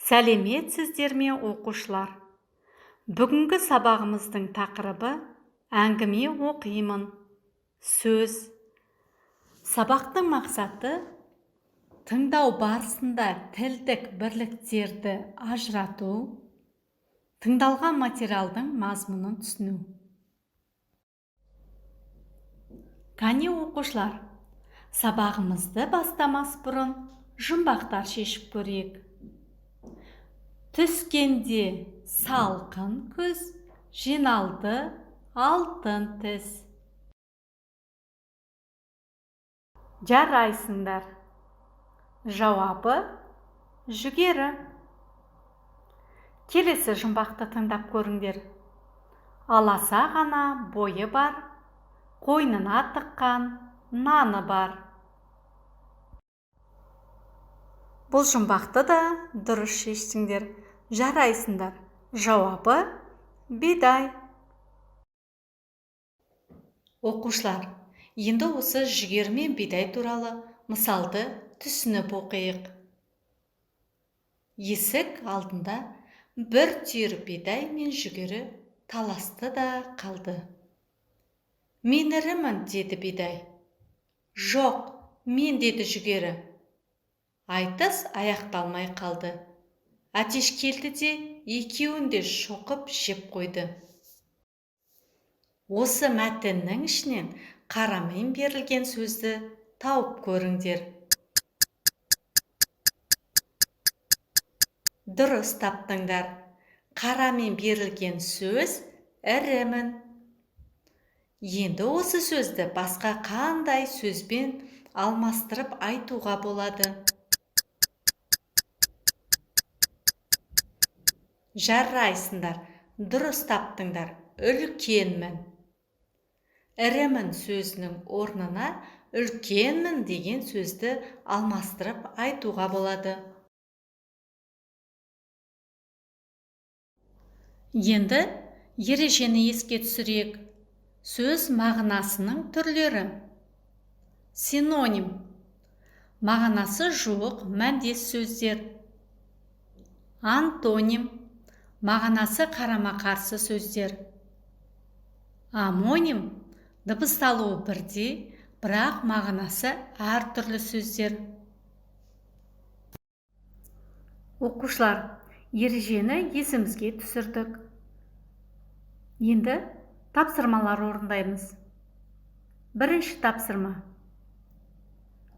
Сәлеметсіздер ме, оқушылар? Бүгінгі сабағымыздың тақырыбы әңгіме оқимын. Сөз. Сабақтың мақсаты тыңдау барысында тілдік бірліктерді ажырату, тыңдалған материалдың мазмұнын түсіну. Қане оқушылар, сабағымызды бастамас бұрын жұмбақтар шешіп көрейік. Түскенде салқын күз, жиналды алтын тіс. Жарайсыңдар. Жауабы жүгері. Келесі жұмбақты тыңдап көріңдер. Аласа ғана бойы бар, қойнына тыққан наны бар. Бұл жұмбақты да дұрыс шештіңдер. Жарайсыңдар. Жауабы бидай. Оқушылар, енді осы жүгері мен бидай туралы мысалды түсініп оқиық. Есік алдында бір түйір бидай мен жүгері таласты да қалды. Мен ірімін, деді бидай. Жоқ, мен, деді жүгері. Айтыс аяқталмай қалды. Әтеш келді де екеуін де шоқып жеп қойды. Осы мәтіннің ішінен қарамен берілген сөзді тауып көріңдер. Дұрыс таптыңдар. Қарамен берілген сөз ірімін. Енді осы сөзді басқа қандай сөзбен алмастырып айтуға болады? Жарайсыңдар. Дұрыс таптыңдар. Үлкенмін. Ірімін сөзінің орнына үлкенмін деген сөзді алмастырып айтуға болады. Енді ережені еске түсірейік. Сөз мағынасының түрлері. Синоним. Мағынасы жуық мәндес сөздер. Антоним. Мағынасы қарама-қарсы сөздер. Амоним. Дыбысталуы бірдей, бірақ мағынасы әртүрлі сөздер. Оқушылар, ережені есімізге түсірдік. Енді тапсырмалар орындаймыз. Бірінші тапсырма.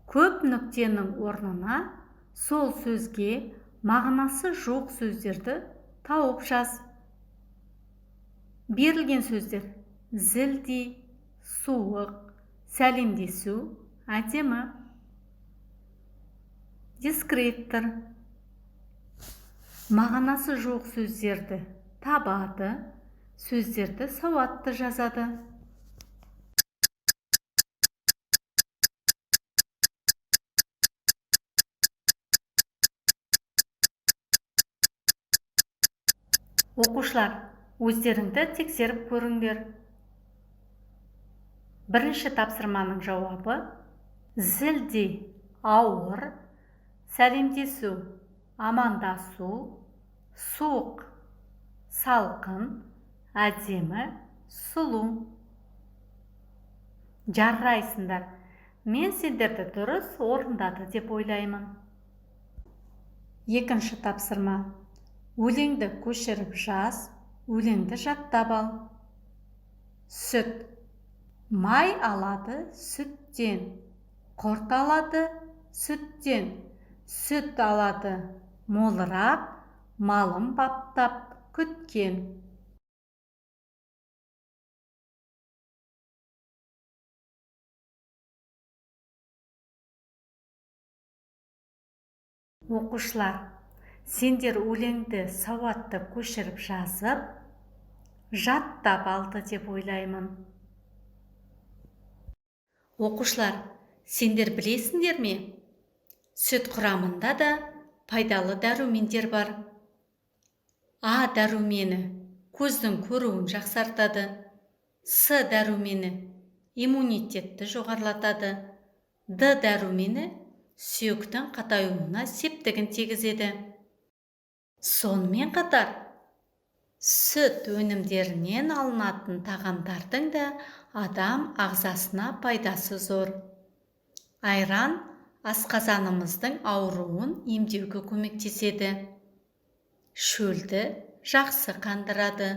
Көп нүктенің орнына сол сөзге мағынасы жоқ сөздерді тауып жаз. Берілген сөздер: зілдей, суық, сәлемдесу, әдемі. Дескриптор. Мағынасы жоқ сөздерді табады, сөздерді сауатты жазады. Оқушылар, өздеріңді тексеріп көріңдер. Бірінші тапсырманың жауабы: зілдей, ауыр, сәлемдесу, амандасу, суық, салқын, әдемі, сұлу. Жарайсыңдар. Мен сендерді дұрыс орындады деп ойлаймын. Екінші тапсырма. Өлеңді көшіріп жаз, өлеңді жаттап ал. Сүт. Май алады сүттен, құрт алады сүттен, сүт алады молырақ, малын баптап күткен. Оқушылар, сендер өлеңді сауатты көшіріп жазып, жаттап алды деп ойлаймын. Оқушылар, сендер білесіңдер ме? Сүт құрамында да пайдалы дәрумендер бар. А дәрумені көздің көруін жақсартады. С дәрумені иммунитетті жоғарлатады. Д дәрумені сүйектің қатаюына септігін тигізеді. Сонымен қатар, сүт өнімдерінен алынатын тағамдардың да адам ағзасына пайдасы зор. Айран асқазанымыздың ауруын емдеуге көмектеседі. Шөлді жақсы қандырады.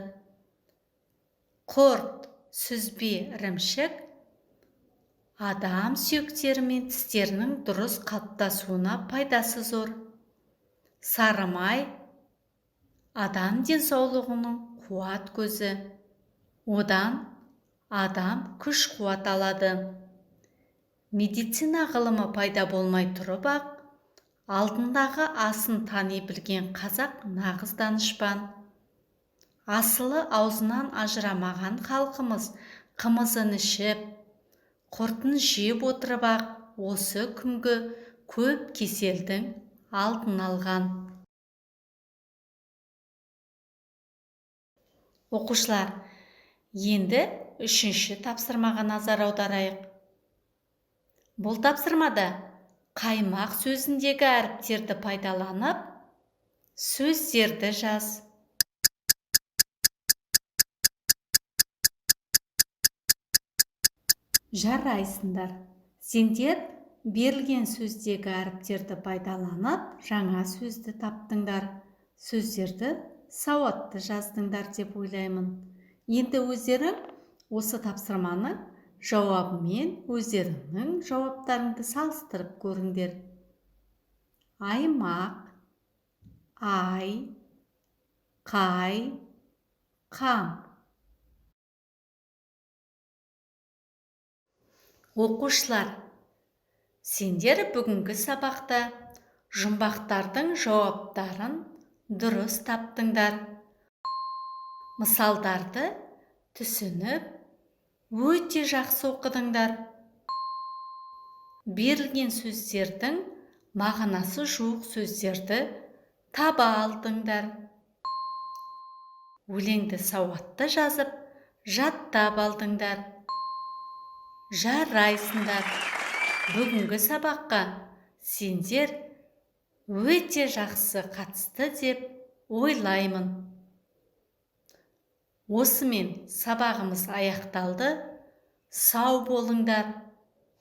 Құрт, сүзбе, ірімшік адам сүйектері мен тістерінің дұрыс қалыптасуына пайдасы зор. Сары май адам денсаулығының қуат көзі. Одан адам күш қуат алады. Медицина ғылымы пайда болмай тұрып ақ, алдындағы асын тани білген қазақ нағыз данышпан. Асылы аузынан ажырамаған халқымыз қымызын ішіп, құртын жеп отырып ақ, осы күнгі көп кеселдің алдын алған. Оқушылар, енді үшінші тапсырмаға назар аударайық. Бұл тапсырмада қаймақ сөзіндегі әріптерді пайдаланып, сөздерді жаз. Жарайсыңдар. Сендер берілген сөздегі әріптерді пайдаланып, жаңа сөзді таптыңдар. Сөздерді сауатты жаздыңдар деп ойлаймын. Енді өздерің осы тапсырманы жауабымен өздеріңнің жауаптарыңды салыстырып көріңдер. Аймақ, ай, қай, қам. Оқушылар, сендер бүгінгі сабақта жұмбақтардың жауаптарын дұрыс таптыңдар. Мысалдарды түсініп, өте жақсы оқыдыңдар. Берілген сөздердің мағынасы жуық сөздерді таба алдыңдар. Өлеңді сауатты жазып, жаттап алдыңдар. Жарайсыңдар. Бүгінгі сабаққа сендер өте жақсы қатысты деп ойлаймын. Осымен сабағымыз аяқталды. Сау болыңдар.